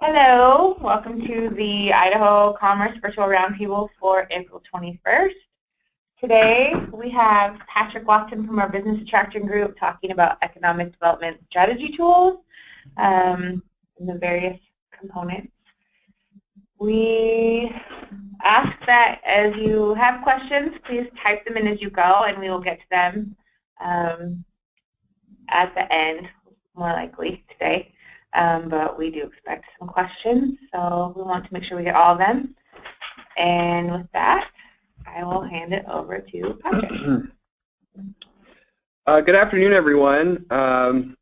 Hello, welcome to the Idaho Commerce Virtual Roundtable for April 21st. Today we have Patrick Watson from our Business Attraction Group talking about economic development strategy tools and the various components. We ask that as you have questions, please type them in as you go and we will get to them at the end, more likely today. But we do expect some questions, so we want to make sure we get all of them. And with that, I will hand it over to Patrick. Good afternoon, everyone.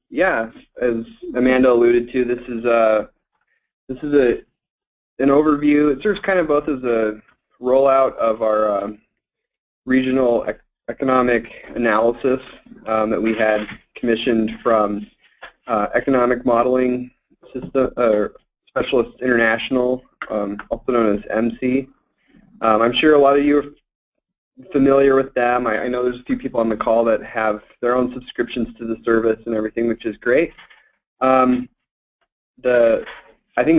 Yeah, as Amanda alluded to, this is an overview. It serves kind of both as a rollout of our regional economic analysis that we had commissioned from Economic Modeling System, Specialist International, also known as MC. I'm sure a lot of you are familiar with them. I know there's a few people on the call that have their own subscriptions to the service and everything, which is great. I think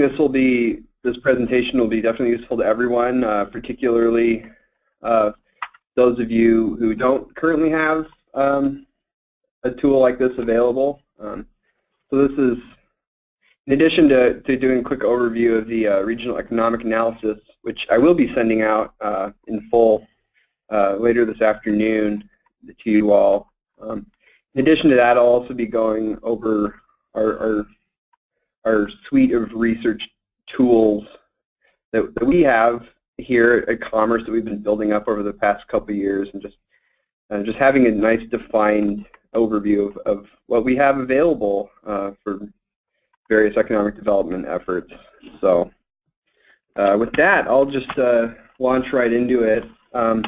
this presentation will be definitely useful to everyone, particularly those of you who don't currently have a tool like this available. So this is, in addition to doing a quick overview of the regional economic analysis, which I will be sending out in full later this afternoon to you all. In addition to that, I'll also be going over our suite of research tools that we have here at Commerce that we've been building up over the past couple of years, and just having a nice defined overview of what we have available for various economic development efforts. So with that, I'll just launch right into it. So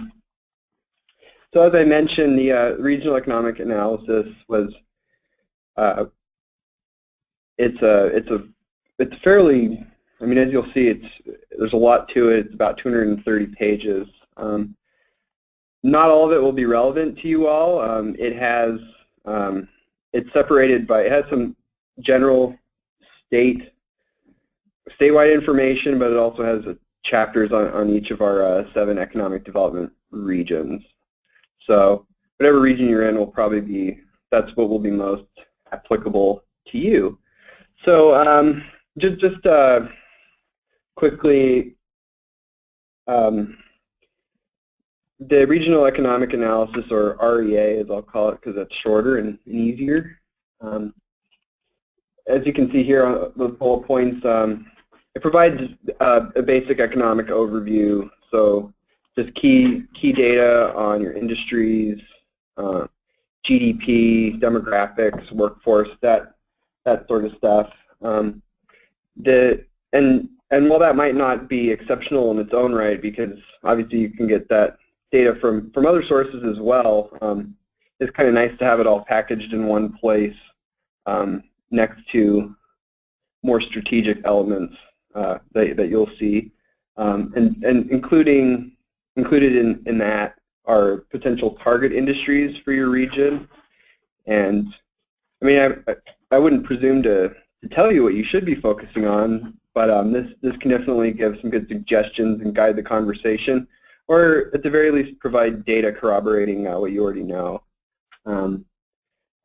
as I mentioned, the regional economic analysis was it's fairly, I mean, as you'll see, there's a lot to it. It's about 230 pages. Not all of it will be relevant to you all. It's separated by, it has some general statewide information, but it also has chapters on each of our 7 economic development regions. So whatever region you're in will probably be, that's what will be most applicable to you. So just quickly, the regional economic analysis, or REA as I'll call it because that's shorter and easier. As you can see here on the bullet points, it provides a basic economic overview. So just key data on your industries, GDP, demographics, workforce, that sort of stuff. And while that might not be exceptional in its own right, because obviously you can get that data from other sources as well, it's kind of nice to have it all packaged in one place next to more strategic elements that you'll see, and included in that are potential target industries for your region. And I mean, I wouldn't presume to tell you what you should be focusing on, but this can definitely give some good suggestions and guide the conversation, or at the very least provide data corroborating what you already know.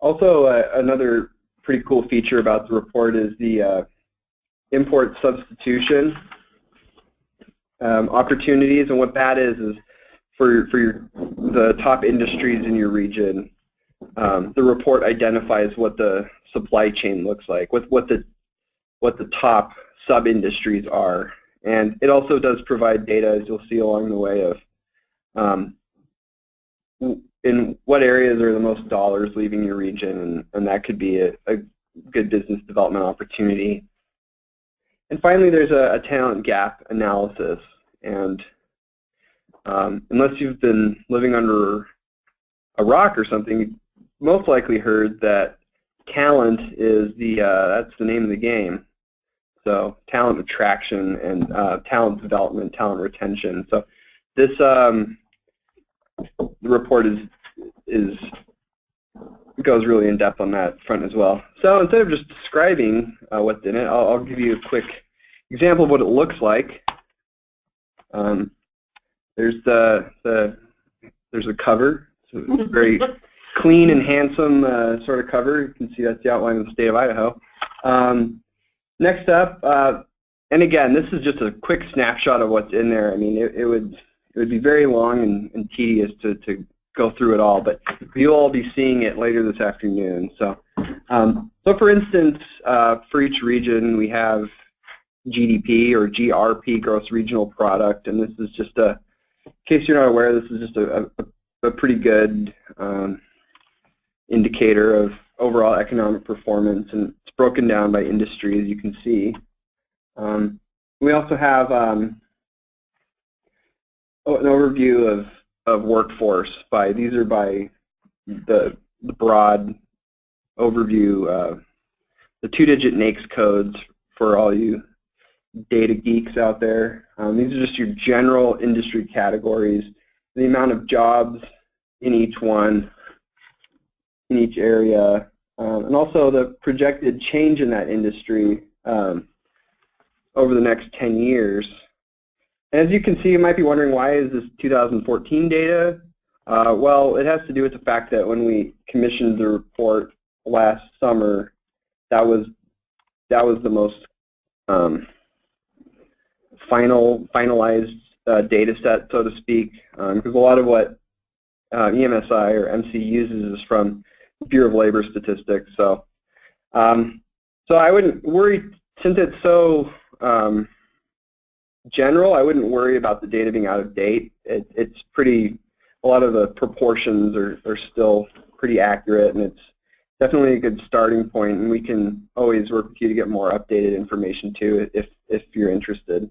Also, another pretty cool feature about the report is the import substitution opportunities, and what that is for the top industries in your region. The report identifies what the supply chain looks like, what the top sub-industries are. And it also does provide data, as you'll see along the way, of in what areas are the most dollars leaving your region, and that could be a good business development opportunity. And finally, there's a talent gap analysis. And unless you've been living under a rock or something, you've most likely heard that talent is that's the name of the game. So talent attraction and talent development, talent retention. So this the report goes really in depth on that front as well. So instead of just describing what's in it, I'll give you a quick example of what it looks like. There's a cover. So it's a very clean and handsome sort of cover. You can see that's the outline of the state of Idaho. Next up, and again, this is just a quick snapshot of what's in there. I mean, it would be very long and tedious to go through it all, but you'll all be seeing it later this afternoon. So, for instance, for each region, we have GDP or GRP, gross regional product, and this is just in case you're not aware, this is just a pretty good indicator of overall economic performance, and it's broken down by industry, as you can see. We also have an overview of workforce these are by the broad overview, the 2-digit NAICS codes for all you data geeks out there. These are just your general industry categories, the amount of jobs in each one, in each area, and also the projected change in that industry over the next 10 years. And as you can see, you might be wondering, why is this 2014 data? Well, it has to do with the fact that when we commissioned the report last summer, that was the most finalized data set, so to speak, because a lot of what EMSI or MC uses is from Bureau of Labor Statistics. So, so I wouldn't worry, since it's so general, I wouldn't worry about the data being out of date. It's pretty, a lot of the proportions are still pretty accurate, and it's definitely a good starting point, and we can always work with you to get more updated information too if you're interested.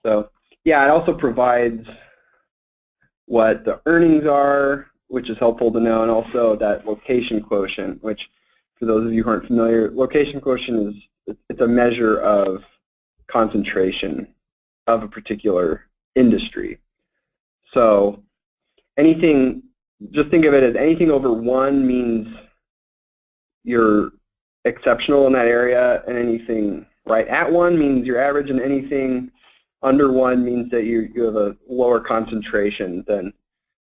So yeah, it also provides what the earnings are, which is helpful to know, and also that location quotient, which for those of you who aren't familiar, location quotient it's a measure of concentration of a particular industry. So anything, just think of it as anything over 1 means you're exceptional in that area, and anything right at 1 means you're average, and anything under 1 means that you have a lower concentration than,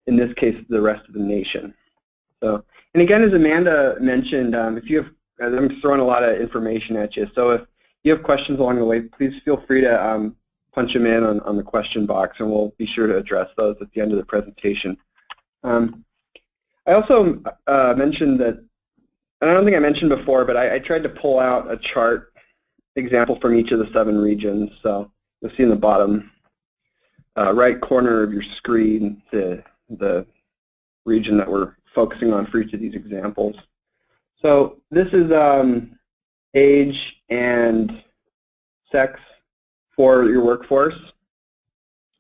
in this case, the rest of the nation. So, and again, as Amanda mentioned, if you have, I'm throwing a lot of information at you, so if you have questions along the way, please feel free to punch them in on the question box, and we'll be sure to address those at the end of the presentation. I also mentioned that, and I don't think I mentioned before, but I tried to pull out a chart example from each of the 7 regions. So you'll see in the bottom right corner of your screen the region that we're focusing on for each of these examples. So this is age and sex for your workforce.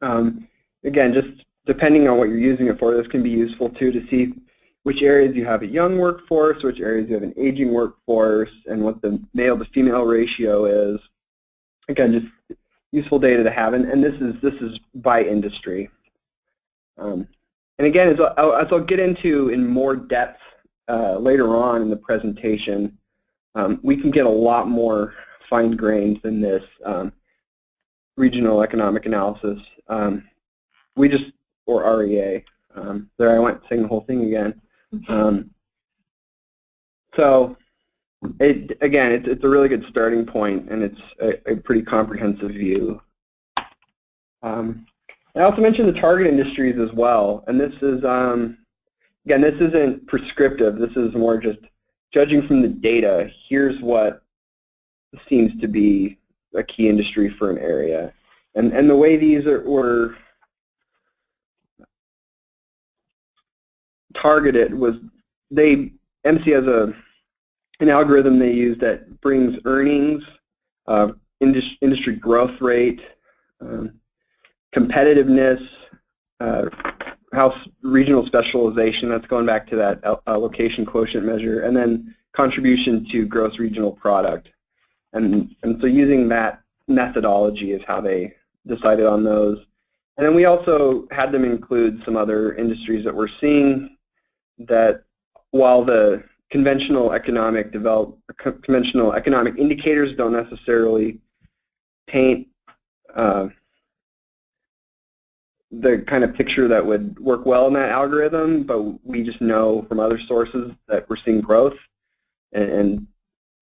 Again, just depending on what you're using it for, this can be useful too, to see which areas you have a young workforce, which areas you have an aging workforce, and what the male to female ratio is. Again, just useful data to have, and this is by industry. And again, as I'll get into in more depth later on in the presentation, we can get a lot more fine-grained than this regional economic analysis. We just, or REA. There, I went saying the whole thing again. So, again, it's a really good starting point, and it's a pretty comprehensive view. I also mentioned the target industries as well, and this is, again, this isn't prescriptive. This is more just judging from the data. Here's what seems to be a key industry for an area, and the way these were targeted was MC has an algorithm they use that brings earnings, industry growth rate, competitiveness, regional specialization, that's going back to that location quotient measure, and then contribution to gross regional product. And so using that methodology is how they decided on those. And then we also had them include some other industries that we're seeing that, while the conventional economic indicators don't necessarily paint the kind of picture that would work well in that algorithm, but we just know from other sources that we're seeing growth and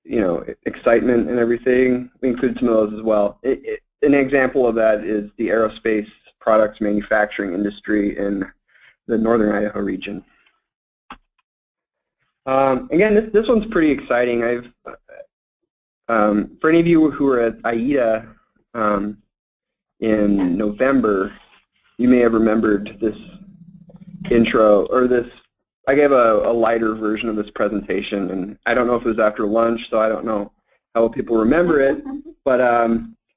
you know, excitement and everything. We include some of those as well. An example of that is the aerospace products manufacturing industry in the northern Idaho region. Again, this one's pretty exciting. For any of you who were at IDA in November, you may have remembered this intro, or this, I gave a lighter version of this presentation, and I don't know if it was after lunch, so I don't know how people remember it, but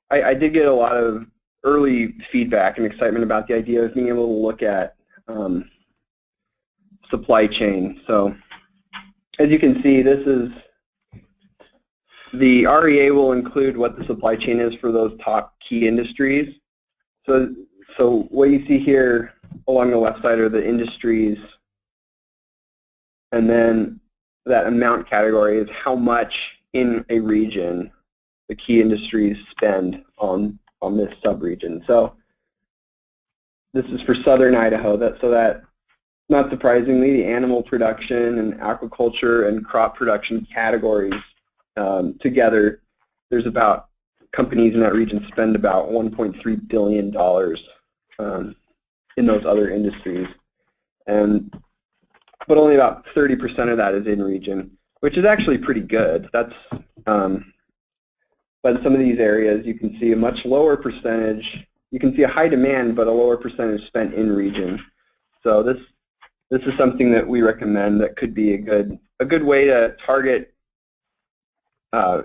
I did get a lot of early feedback and excitement about the idea of being able to look at supply chain. So as you can see, this is the REA will include what the supply chain is for those top key industries. So what you see here along the left side are the industries, and then that amount category is how much in a region the key industries spend on this subregion. So this is for southern Idaho. So that, not surprisingly, the animal production and aquaculture and crop production categories together, there's about, companies in that region spend about $1.3 billion in those other industries. But only about 30% of that is in region, which is actually pretty good. That's, but in some of these areas you can see a much lower percentage. You can see a high demand, but a lower percentage spent in region. So this is something that we recommend that could be a good way to target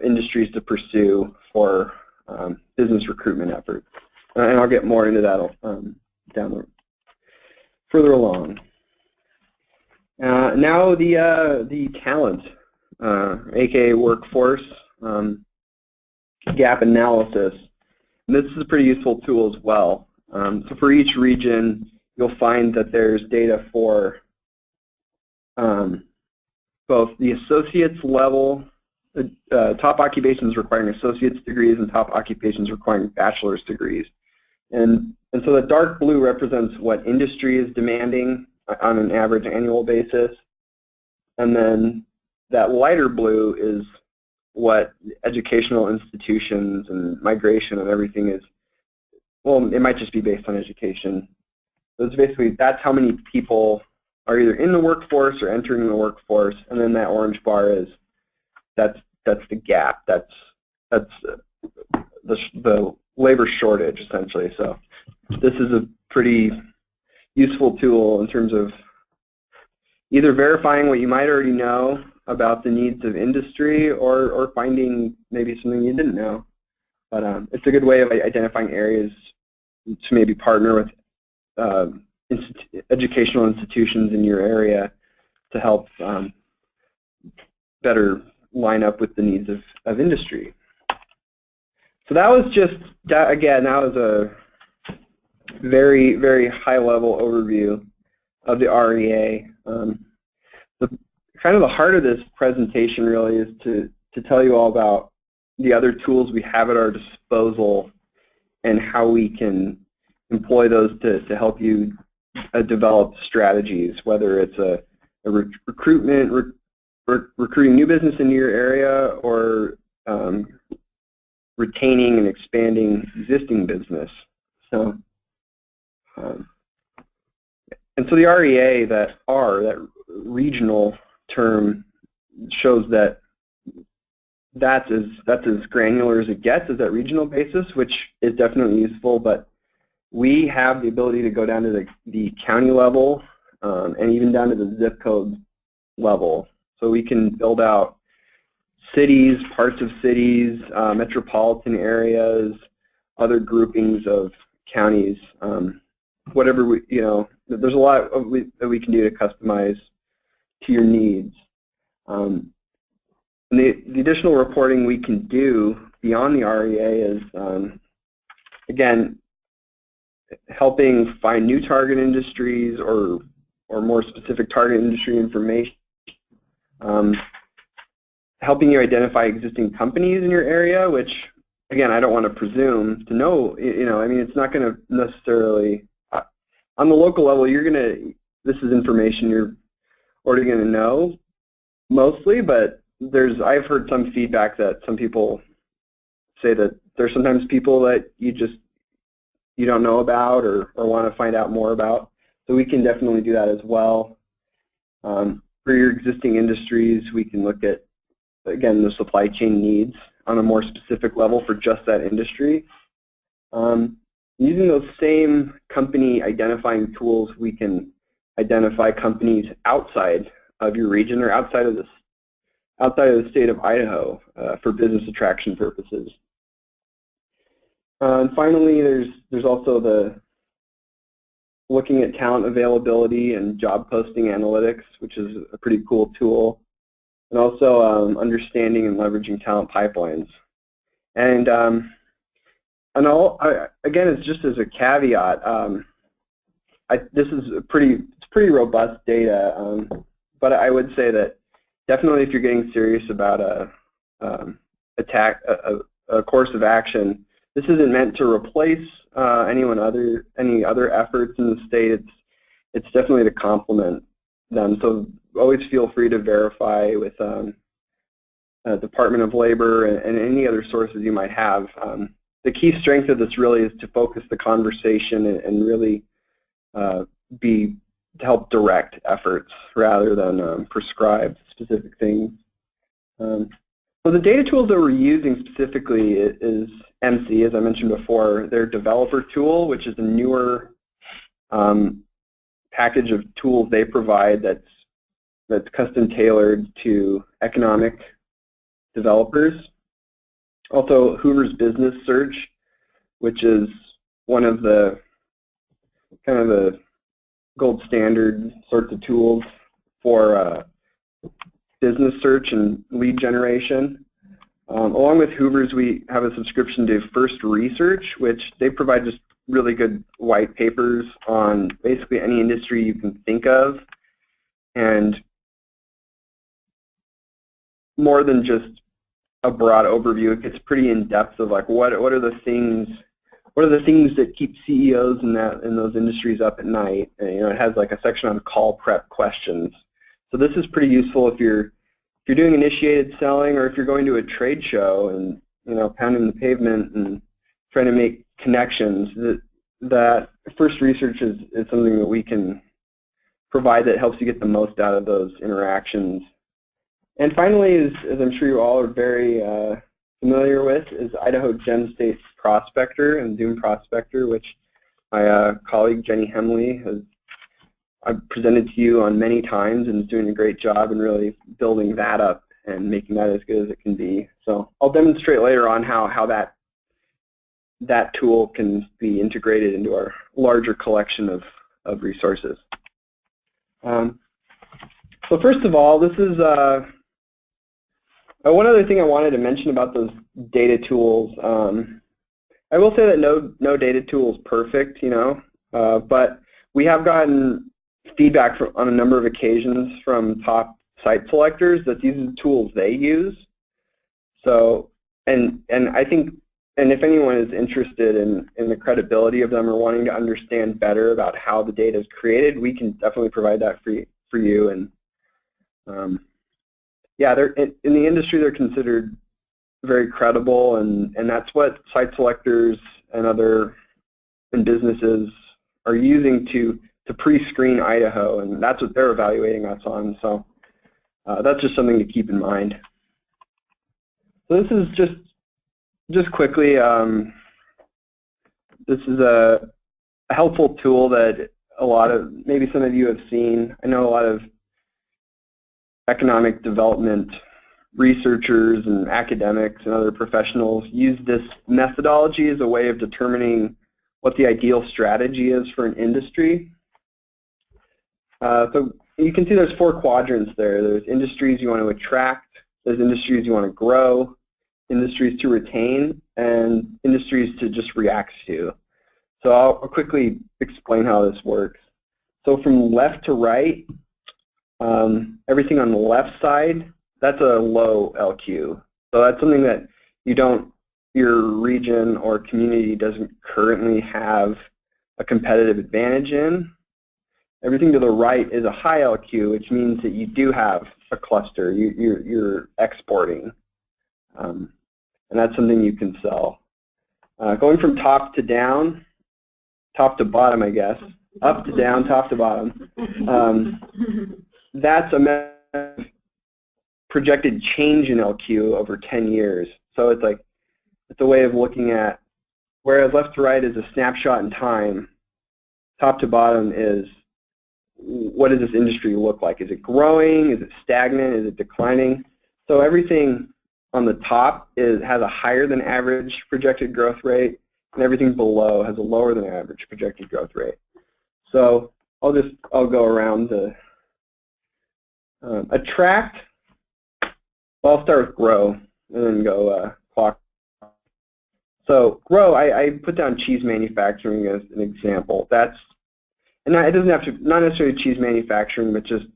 industries to pursue for business recruitment efforts. And I'll get more into that further along. Now the talent, aka workforce gap analysis. And this is a pretty useful tool as well. So for each region, you'll find that there's data for both the associates level, top occupations requiring associate's degrees and top occupations requiring bachelor's degrees. And so the dark blue represents what industry is demanding on an average annual basis. And then that lighter blue is what educational institutions and migration and everything is. Well, it might just be based on education. So it's basically, that's how many people are either in the workforce or entering the workforce. And then that orange bar is, that's the gap. That's the labor shortage, essentially. So this is a pretty useful tool in terms of either verifying what you might already know about the needs of industry or finding maybe something you didn't know. But it's a good way of identifying areas to maybe partner with educational institutions in your area to help better line up with the needs of industry. So that was just, again, that was a very, very high-level overview of the REA. Kind of the heart of this presentation really is to tell you all about the other tools we have at our disposal and how we can employ those to help you develop strategies, whether it's a recruitment, recruiting new business into your area, or retaining and expanding existing business. So, and so the REA, that regional term, shows that that's as granular as it gets, is that regional basis, which is definitely useful, but we have the ability to go down to the county level and even down to the zip code level. So we can build out cities, parts of cities, metropolitan areas, other groupings of counties, whatever we, there's a lot that we can do to customize to your needs. And the additional reporting we can do beyond the REA is, again, helping find new target industries or more specific target industry information, helping you identify existing companies in your area, which again, I don't want to presume to know, I mean, it's not going to necessarily, on the local level, this is information you're already going to know mostly, but I've heard some feedback that some people say that there's sometimes people that you don't know about or want to find out more about. So we can definitely do that as well. For your existing industries, we can look at, again, the supply chain needs on a more specific level for just that industry. Using those same company identifying tools, we can identify companies outside of your region or outside of the state of Idaho for business attraction purposes. And finally, there's also the looking at talent availability and job posting analytics, which is a pretty cool tool, and also understanding and leveraging talent pipelines. And again, it's just as a caveat. This is pretty robust data, but I would say that definitely if you're getting serious about a course of action, this isn't meant to replace any other efforts in the state. It's definitely to complement them. So always feel free to verify with Department of Labor and any other sources you might have. The key strength of this really is to focus the conversation and really to help direct efforts rather than prescribe specific things. So the data tools that we're using specifically is MC, as I mentioned before. Their developer tool, which is a newer package of tools they provide that's custom tailored to economic developers. Also, Hoover's Business Search, which is one of the kind of the gold standard sorts of tools for business search and lead generation. Along with Hoover's, we have a subscription to First Research, which they provide just really good white papers on basically any industry you can think of, and more than just a broad overview. It gets pretty in depth of like what are the things that keep CEOs in those industries up at night. And, it has like a section on call prep questions. So this is pretty useful if you're doing initiated selling, or if you're going to a trade show and pounding the pavement and trying to make connections. That First Research is something that we can provide that helps you get the most out of those interactions. And finally, as I'm sure you all are very familiar with, is Idaho Gem State Prospector and Zoom Prospector, which my colleague Jenny Hemley I've presented to you on many times and is doing a great job in really building that up and making that as good as it can be. So I'll demonstrate later on how that tool can be integrated into our larger collection of resources. So first of all, this is one other thing I wanted to mention about those data tools. I will say that no data tool is perfect, but we have gotten feedback on a number of occasions from top site selectors that these are the tools they use. So, and I think, and if anyone is interested in the credibility of them or wanting to understand better about how the data is created, we can definitely provide that for you. And yeah, in the industry they're considered very credible, and that's what site selectors and businesses are using to pre-screen Idaho, and that's what they're evaluating us on. So that's just something to keep in mind. So this is just quickly, this is a helpful tool that maybe some of you have seen. I know a lot of economic development researchers and academics and other professionals use this methodology as a way of determining what the ideal strategy is for an industry. So you can see there's 4 quadrants there. There's industries you want to attract, there's industries you want to grow, industries to retain, and industries to just react to. So I'll quickly explain how this works. So from left to right, everything on the left side, that's a low LQ. So that's something that you don't your region or community doesn't currently have a competitive advantage in. Everything to the right is a high LQ, which means that you do have a cluster. You're exporting, and that's something you can sell. Going from top to down, top to bottom, I guess, up to down, top to bottom, that's a projected change in LQ over 10 years. So it's like, it's a way of looking at, whereas left to right is a snapshot in time, top to bottom is, what does this industry look like? Is it growing? Is it stagnant? Is it declining? So everything on the top has a higher than average projected growth rate, and everything below has a lower than average projected growth rate. So I'll go around the attract. Well, I'll start with grow and then go clock. So grow, I put down cheese manufacturing as an example. That's, and it doesn't have to, not necessarily cheese manufacturing, but just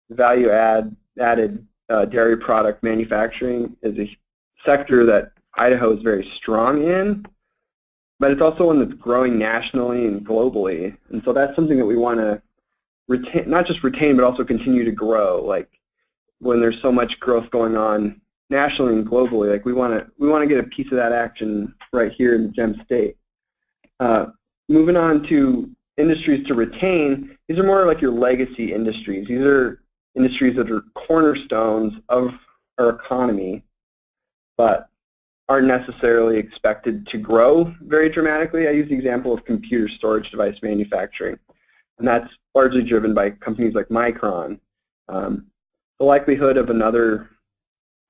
value added dairy product manufacturing is a sector that Idaho is very strong in, but it's also one that's growing nationally and globally. And so that's something that we want to retain, not just retain, but also continue to grow. Like when there's so much growth going on nationally and globally, like we want to get a piece of that action right here in the Gem State. Moving on to industries to retain, these are more like your legacy industries. These are industries that are cornerstones of our economy, but aren't necessarily expected to grow very dramatically. I use the example of computer storage device manufacturing, and that's largely driven by companies like Micron. The likelihood of another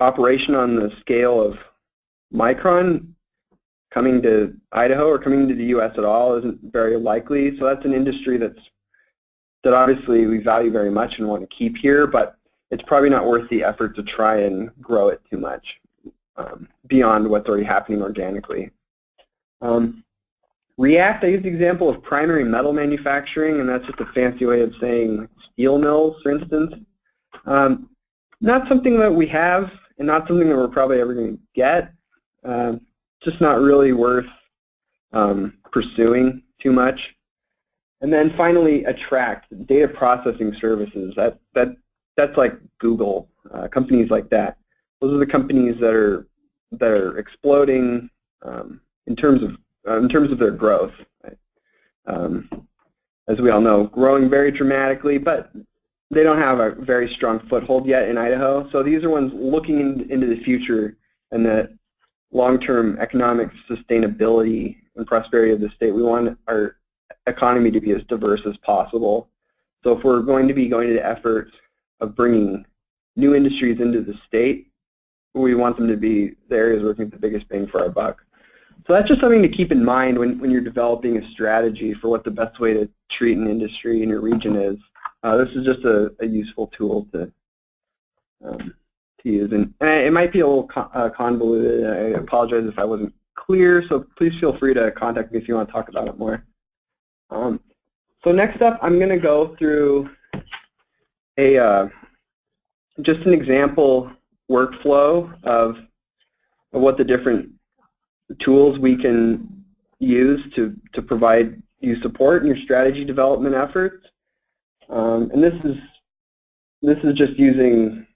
operation on the scale of Micron coming to Idaho or coming to the U.S. at all isn't very likely. So that's an industry that obviously we value very much and want to keep here, but it's probably not worth the effort to try and grow it too much beyond what's already happening organically. React, I use the example of primary metal manufacturing, and that's just a fancy way of saying steel mills, for instance. Not something that we have, and not something that we're probably ever going to get. Just not really worth pursuing too much. And then finally, attract, data processing services. That's like Google, companies like that. Those are the companies that are exploding in terms of their growth. Right? As we all know, growing very dramatically, but they don't have a very strong foothold yet in Idaho. So these are ones looking into the future and the long-term economic sustainability and prosperity of the state. We want our economy to be as diverse as possible. So if we're going to be going to the efforts of bringing new industries into the state, we want them to be the areas where we get the biggest bang for our buck. So that's just something to keep in mind when you're developing a strategy for what the best way to treat an industry in your region is. This is just a useful tool to use. And it might be a little convoluted. I apologize if I wasn't clear, so please feel free to contact me if you want to talk about it more. So next up, I'm going to go through just an example workflow of what the different tools we can use to provide you support in your strategy development efforts. And this is just using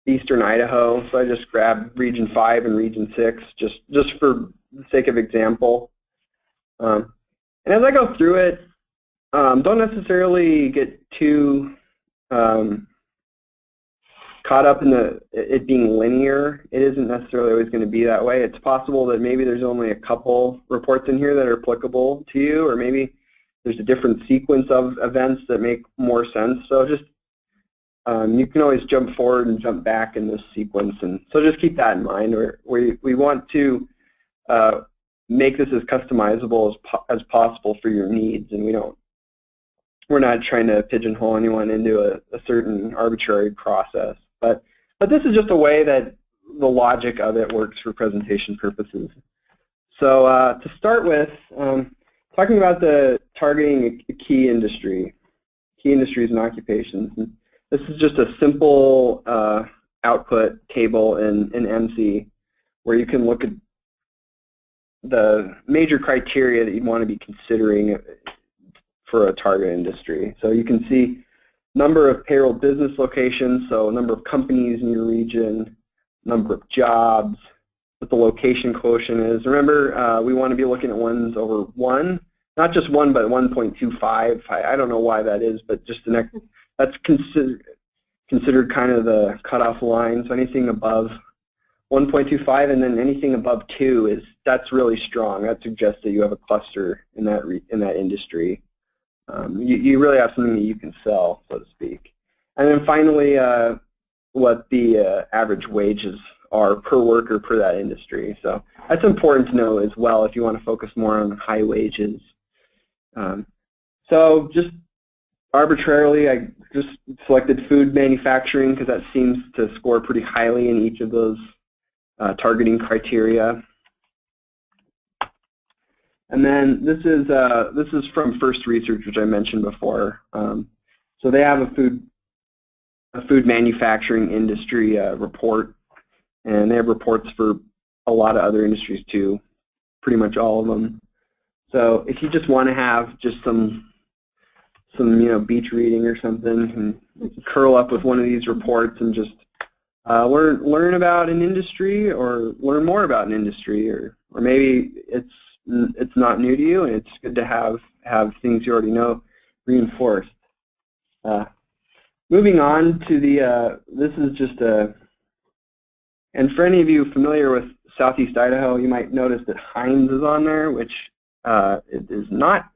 Eastern Idaho, so I just grabbed Region 5 and Region 6 just for the sake of example. And as I go through it, don't necessarily get too caught up in it being linear. It isn't necessarily always going to be that way. It's possible that maybe there's only a couple reports in here that are applicable to you, or maybe there's a different sequence of events that make more sense. So just you can always jump forward and jump back in this sequence, and so just keep that in mind. We want to make this as customizable as possible for your needs, and we're not trying to pigeonhole anyone into a certain arbitrary process. But this is just a way that the logic of it works for presentation purposes. So to start with, talking about the targeting a key industries and occupations. And this is just a simple output table in MC where you can look at the major criteria that you'd want to be considering for a target industry. So you can see number of payroll business locations, so number of companies in your region, number of jobs, what the location quotient is. Remember, we want to be looking at ones over 1, not just 1, but 1.25. I don't know why that is, but just the next, that's considered kind of the cutoff line. So anything above 1.25 and then anything above 2 that's really strong. That suggests that you have a cluster in that industry. You really have something that you can sell, so to speak. And then finally, what the average wages are per worker per that industry. So that's important to know as well if you want to focus more on high wages. So just arbitrarily, I just selected food manufacturing because that seems to score pretty highly in each of those targeting criteria. And then this is from First Research, which I mentioned before. So they have a food manufacturing industry report, and they have reports for a lot of other industries too, pretty much all of them. So if you just want to have just some beach reading or something, and curl up with one of these reports and just learn about an industry or learn more about an industry, or maybe it's not new to you and it's good to have things you already know reinforced. Moving on to this is just and for any of you familiar with Southeast Idaho, you might notice that Heinz is on there, which it is not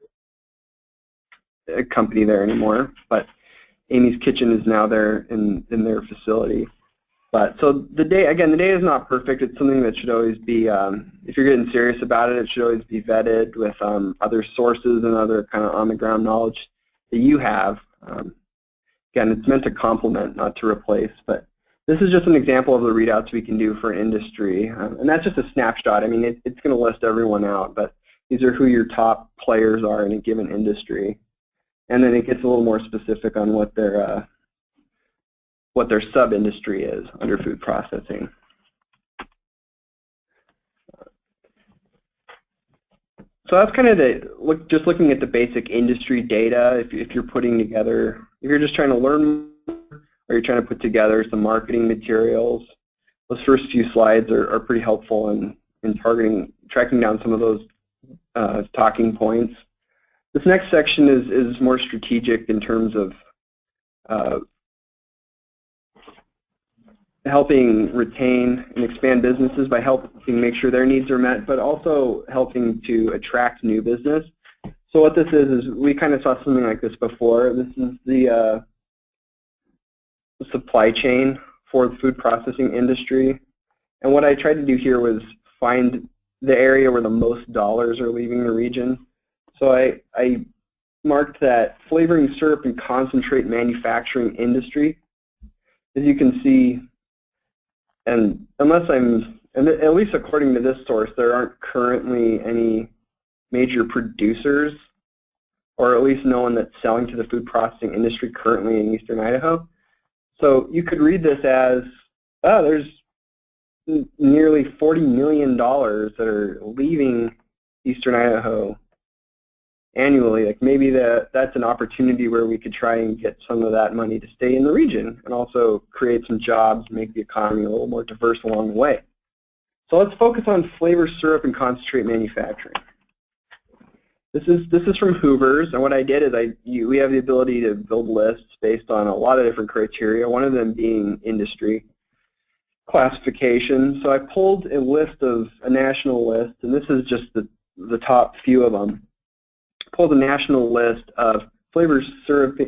a company there anymore, but Amy's Kitchen is now there in their facility. But so the data is not perfect. It's something that should always be, if you're getting serious about it, it should always be vetted with other sources and other kind of on-the-ground knowledge that you have. Again, it's meant to complement, not to replace. But this is just an example of the readouts we can do for an industry. And that's just a snapshot. I mean, it's going to list everyone out, but these are who your top players are in a given industry. And then it gets a little more specific on what their sub-industry is under food processing. So that's kind of just looking at the basic industry data. If you're putting together, if you're just trying to learn or you're trying to put together some marketing materials, those first few slides are pretty helpful in tracking down some of those talking points. This next section is more strategic in terms of helping retain and expand businesses by helping make sure their needs are met, but also helping to attract new business. So what this is we kind of saw something like this before. This is the supply chain for the food processing industry. And what I tried to do here was find the area where the most dollars are leaving the region. So I marked that flavoring, syrup, and concentrate manufacturing industry. As you can see, and at least according to this source, there aren't currently any major producers, or at least no one that's selling to the food processing industry currently in eastern Idaho. So you could read this as, oh, there's nearly $40 million that are leaving eastern Idaho annually. Like maybe that's an opportunity where we could try and get some of that money to stay in the region and also create some jobs, make the economy a little more diverse along the way. So let's focus on flavor, syrup, and concentrate manufacturing. This is from Hoover's, and what I did is we have the ability to build lists based on a lot of different criteria, one of them being industry classification. So I pulled a national list, and this is just the top few of them. Pulled a national list of flavor, syrup,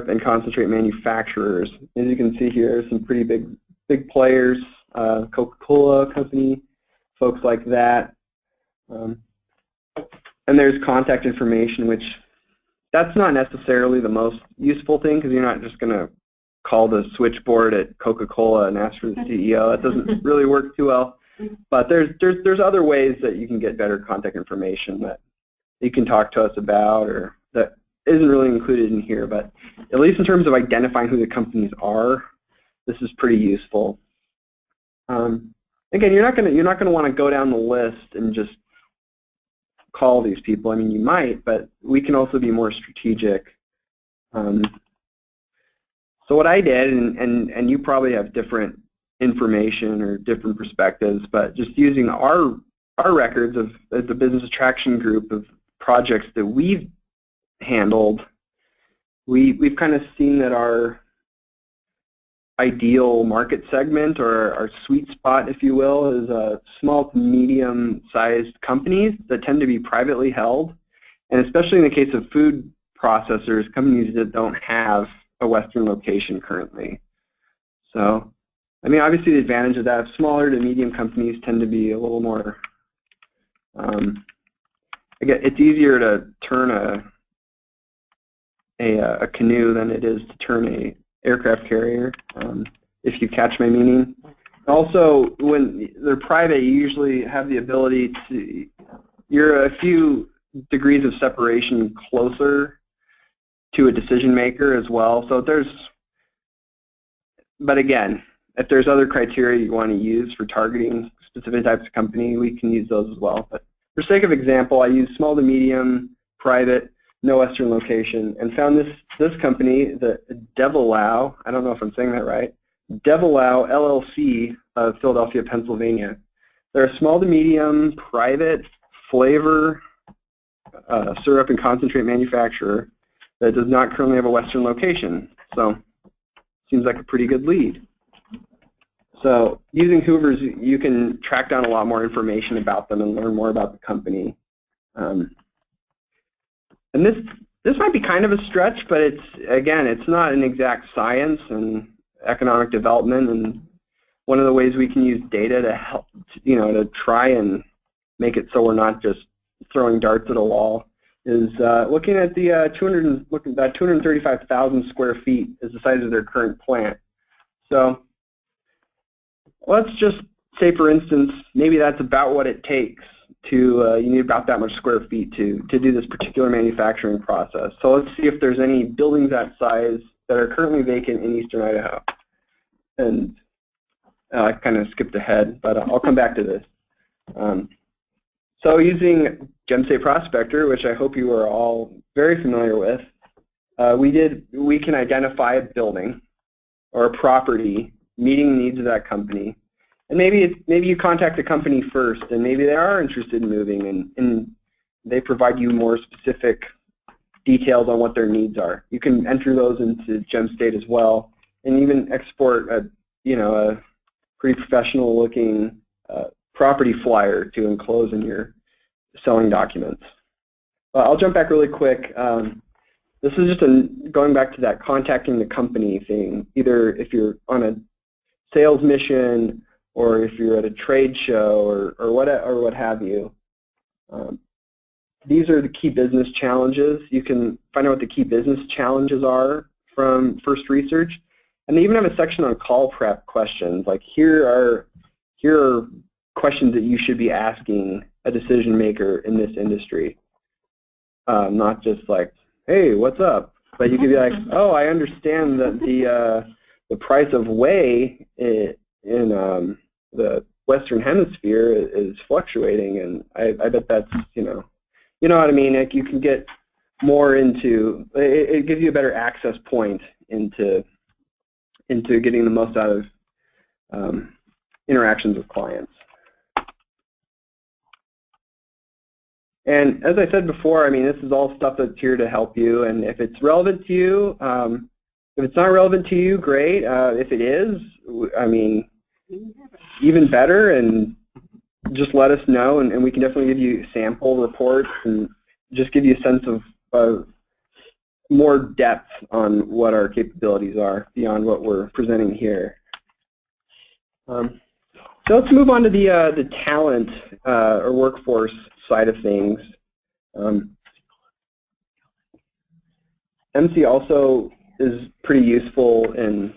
and concentrate manufacturers. As you can see here, some pretty big players, Coca-Cola company, folks like that. And there's contact information, which that's not necessarily the most useful thing because you're not just going to call the switchboard at Coca-Cola and ask for the CEO. That doesn't really work too well. But there's other ways that you can get better contact information that you can talk to us about, or that isn't really included in here. But at least in terms of identifying who the companies are, this is pretty useful. Again, you're not going to want to go down the list and just call these people. I mean, you might, but we can also be more strategic. So what I did, and you probably have different information or different perspectives, but just using our records of the business attraction group of projects that we've handled, we've kind of seen that our ideal market segment, or our sweet spot, if you will, is small to medium-sized companies that tend to be privately held, and especially in the case of food processors, companies that don't have a Western location currently. So, I mean, obviously the advantage of that, smaller to medium companies tend to be a little more, it's easier to turn a canoe than it is to turn a aircraft carrier, if you catch my meaning. Also, when they're private, you usually have the ability to, you're a few degrees of separation closer to a decision maker as well. So but again, if there's other criteria you want to use for targeting specific types of company, we can use those as well. But for sake of example, I use small to medium, private, no Western location, and found this company, the Devilau, I don't know if I'm saying that right, Devilau LLC of Philadelphia, Pennsylvania. They're a small to medium, private flavor syrup and concentrate manufacturer that does not currently have a Western location. So, seems like a pretty good lead. So, using Hoover's, you can track down a lot more information about them and learn more about the company. And this might be kind of a stretch, but it's not an exact science and economic development, and one of the ways we can use data to help, to try and make it so we're not just throwing darts at a wall, is looking at the 235,000 square feet is the size of their current plant. So let's just say, for instance, maybe that's about what it takes to, you need about that much square feet to do this particular manufacturing process. So let's see if there's any buildings that size that are currently vacant in eastern Idaho. And I kind of skipped ahead, but I'll come back to this. So using GemState Prospector, which I hope you are all very familiar with, we can identify a building or a property meeting the needs of that company. And maybe you contact the company first, and maybe they are interested in moving, and they provide you more specific details on what their needs are. You can enter those into GemState as well, and even export a pretty professional-looking property flyer to enclose in your selling documents. I'll jump back really quick. This is just going back to that contacting the company thing. Either if you're on a sales mission, or if you're at a trade show, or what have you. These are the key business challenges. You can find out what the key business challenges are from First Research, and they even have a section on call prep questions. Like here are questions that you should be asking a decision maker in this industry. Not just like, hey, what's up? But you could be like, oh, I understand that the price of whey in the Western Hemisphere is fluctuating, and I bet that's, you know what I mean? Like you can get more into, it gives you a better access point into getting the most out of interactions with clients. And as I said before, I mean, this is all stuff that's here to help you, and if it's relevant to you, if it's not relevant to you, great. If it is, I mean, even better, and just let us know, and we can definitely give you sample reports and just give you a sense of more depth on what our capabilities are beyond what we're presenting here. So let's move on to the talent or workforce side of things. MC also is pretty useful in,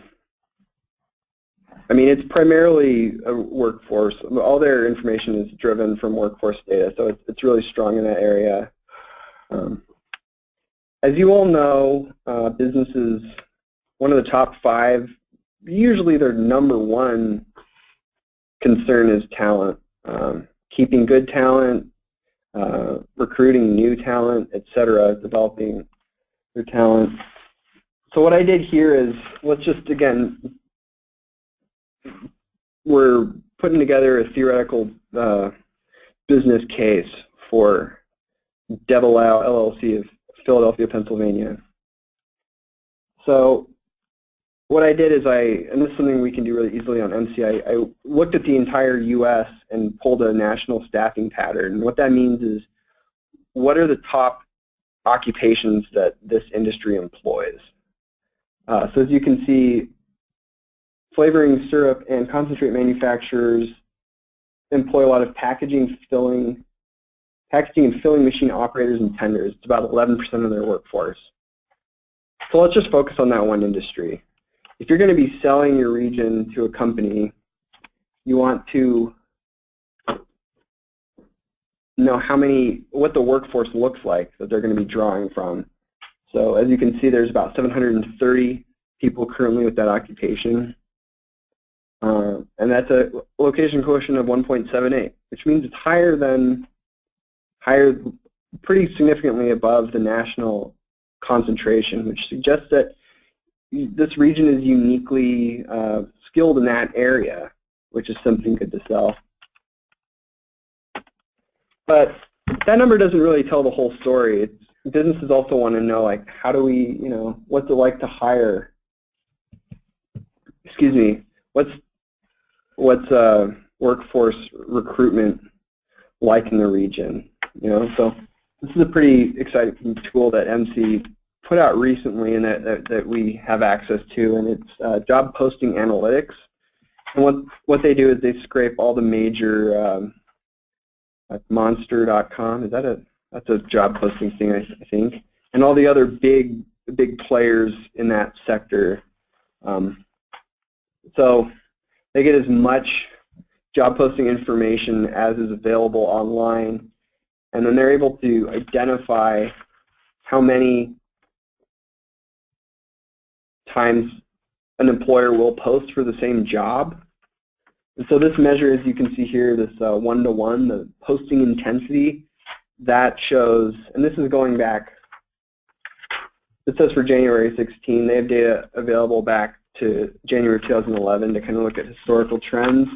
I mean, it's primarily a workforce. All their information is driven from workforce data, so it's really strong in that area. As you all know, businesses, one of the top 5, usually their #1 concern is talent, keeping good talent, recruiting new talent, etc., developing their talent. So what I did here is, let's just, again, we're putting together a theoretical business case for DevAllow LLC of Philadelphia, Pennsylvania. So what I did is and this is something we can do really easily on MC, I looked at the entire US and pulled a national staffing pattern. And what that means is, what are the top occupations that this industry employs? So as you can see, flavoring, syrup, and concentrate manufacturers employ a lot of packaging and filling machine operators and tenders. It's about 11% of their workforce. So let's just focus on that one industry. If you're going to be selling your region to a company, you want to know what the workforce looks like that they're going to be drawing from. So as you can see, there's about 730 people currently with that occupation. And that's a location quotient of 1.78, which means it's higher, pretty significantly above the national concentration, which suggests that this region is uniquely skilled in that area, which is something good to sell. But that number doesn't really tell the whole story. Businesses also want to know, like, how do we, what's it like to hire? Excuse me. What's workforce recruitment like in the region? So this is a pretty exciting tool that MC put out recently and that we have access to, and it's job posting analytics. And what they do is they scrape all the major, like Monster.com, that's a job posting thing, I think, and all the other big players in that sector. So they get as much job posting information as is available online, and then they're able to identify how many times an employer will post for the same job. And so this measure, as you can see here, this one-to-one, the posting intensity, that shows, and this is going back, it says for January 16, they have data available back to January 2011 to kind of look at historical trends.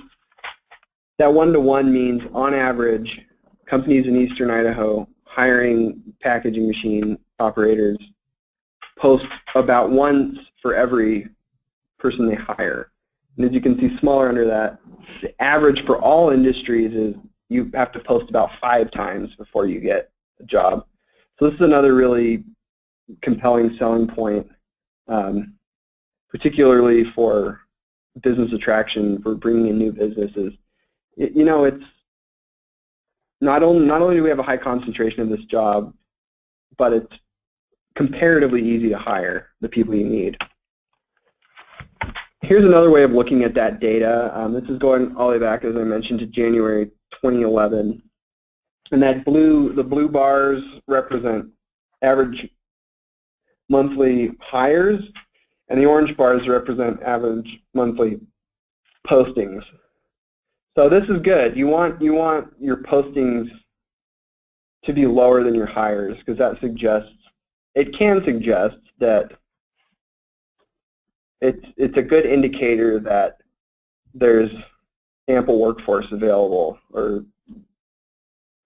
That one-to-one means, on average, companies in eastern Idaho hiring packaging machine operators post about once for every person they hire. And as you can see smaller under that, the average for all industries is you have to post about 5 times before you get a job. So this is another really compelling selling point, particularly for business attraction, for bringing in new businesses. It's not only do we have a high concentration of this job, but it's comparatively easy to hire the people you need. Here's another way of looking at that data. This is going all the way back, as I mentioned, to January 2011. And the blue bars represent average monthly hires, and the orange bars represent average monthly postings. So this is good. You want your postings to be lower than your hires, because it can suggest that it's a good indicator that there's ample workforce available or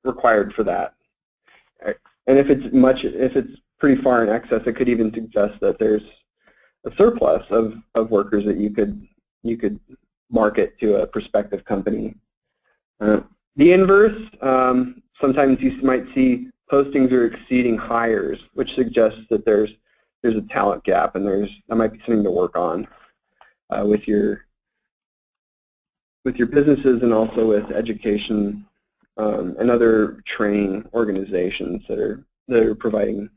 required for that. And if it's pretty far in excess, it could even suggest that there's a surplus of workers that you could market to a prospective company. The inverse, sometimes you might see postings are exceeding hires, which suggests that there's a talent gap, and that might be something to work on with your businesses and also with education and other training organizations that are providing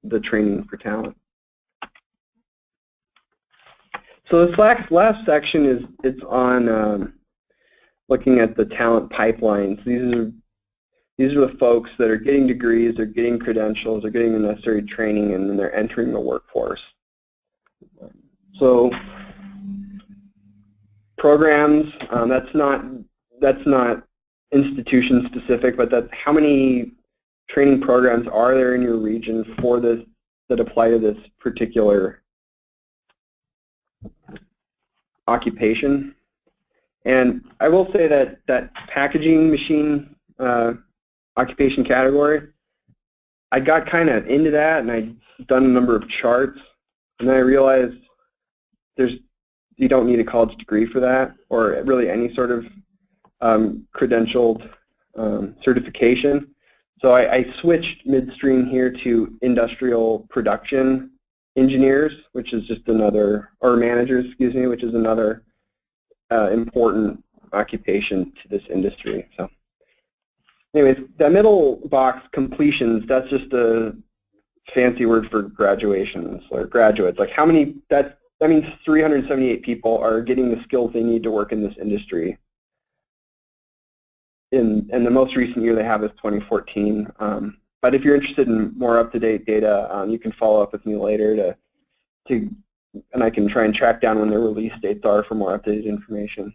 the training for talent. So this last section it's on looking at the talent pipelines. These are the folks that are getting degrees, they're getting credentials, they're getting the necessary training, and then they're entering the workforce. So programs. That's not institution specific, but that's how many training programs are there in your region for this that apply to this particular occupation. And I will say that packaging machine occupation category, I got kind of into that, and I'd done a number of charts, and then I realized you don't need a college degree for that, or really any sort of credentialed certification. So I switched midstream here to industrial production engineers, which is just another, or managers, excuse me, which is another important occupation to this industry. So anyways, that middle box, completions, that's just a fancy word for graduations or graduates. Like how many, that means 378 people are getting the skills they need to work in this industry. And the most recent year they have is 2014. But if you're interested in more up-to-date data, you can follow up with me later and I can try and track down when their release dates are for more up-to-date information.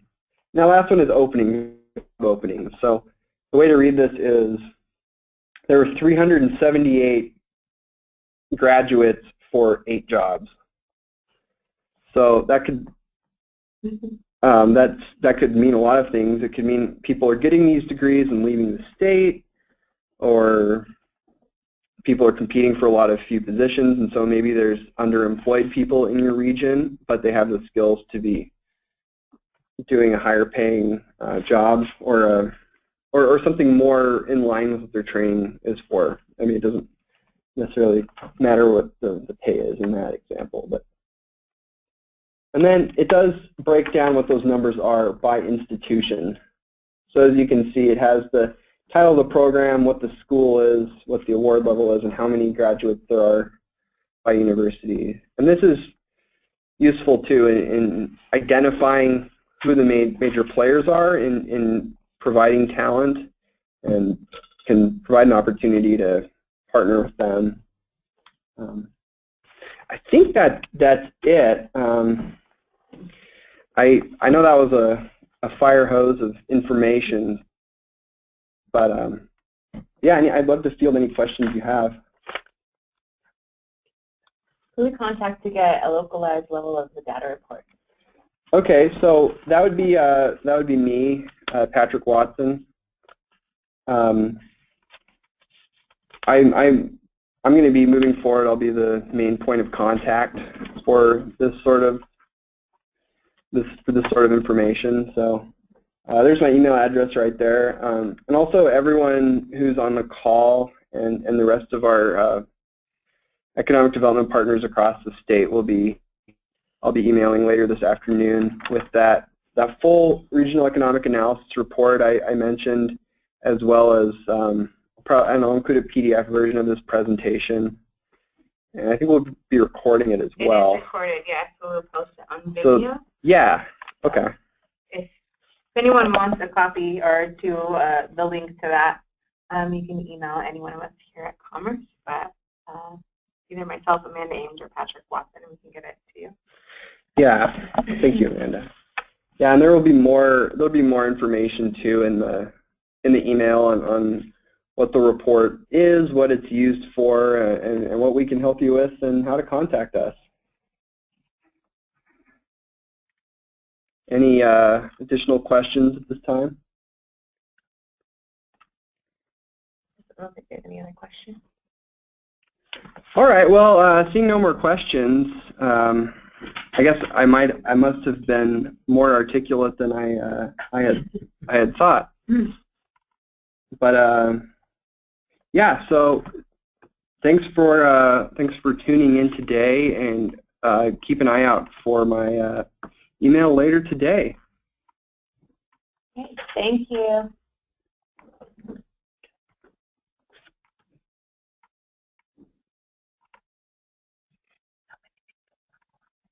Now, last one is openings. So the way to read this is there were 378 graduates for 8 jobs. So that could that could mean a lot of things. It could mean people are getting these degrees and leaving the state, or people are competing for a lot of few positions, and so maybe there's underemployed people in your region, but they have the skills to be doing a higher paying job or something more in line with what their training is for. I mean, it doesn't necessarily matter what the pay is in that example, but. And then it does break down what those numbers are by institution. So as you can see, it has the title of the program, what the school is, what the award level is, and how many graduates there are by university. And this is useful too in identifying who the major players are in providing talent, and can provide an opportunity to partner with them. I think that's it. I know that was a fire hose of information, but yeah, I'd love to field any questions you have. Who would contact to get a localized level of the data report? Okay, so that would be me, Patrick Watson. I'm going to be moving forward. I'll be the main point of contact for this sort of information. So there's my email address right there, and also everyone who's on the call and the rest of our economic development partners across the state I'll be emailing later this afternoon with that full regional economic analysis report I mentioned, as well as and I'll include a PDF version of this presentation. And I think we'll be recording it as well. It is recorded, yeah, so we'll post it on video. So, yeah, okay. If anyone wants a copy or the link to that, you can email any one of us here at Commerce, but either myself, Amanda Ames, or Patrick Watson, and we can get it to you. Yeah, thank you, Amanda. Yeah, and there'll be more information too in the email on what the report is, what it's used for, and what we can help you with, and how to contact us. Any additional questions at this time? I don't think there's any other questions. All right. Well, seeing no more questions, I guess I must have been more articulate than I had thought. But yeah. So thanks for tuning in today, and keep an eye out for my email later today. Okay, thank you.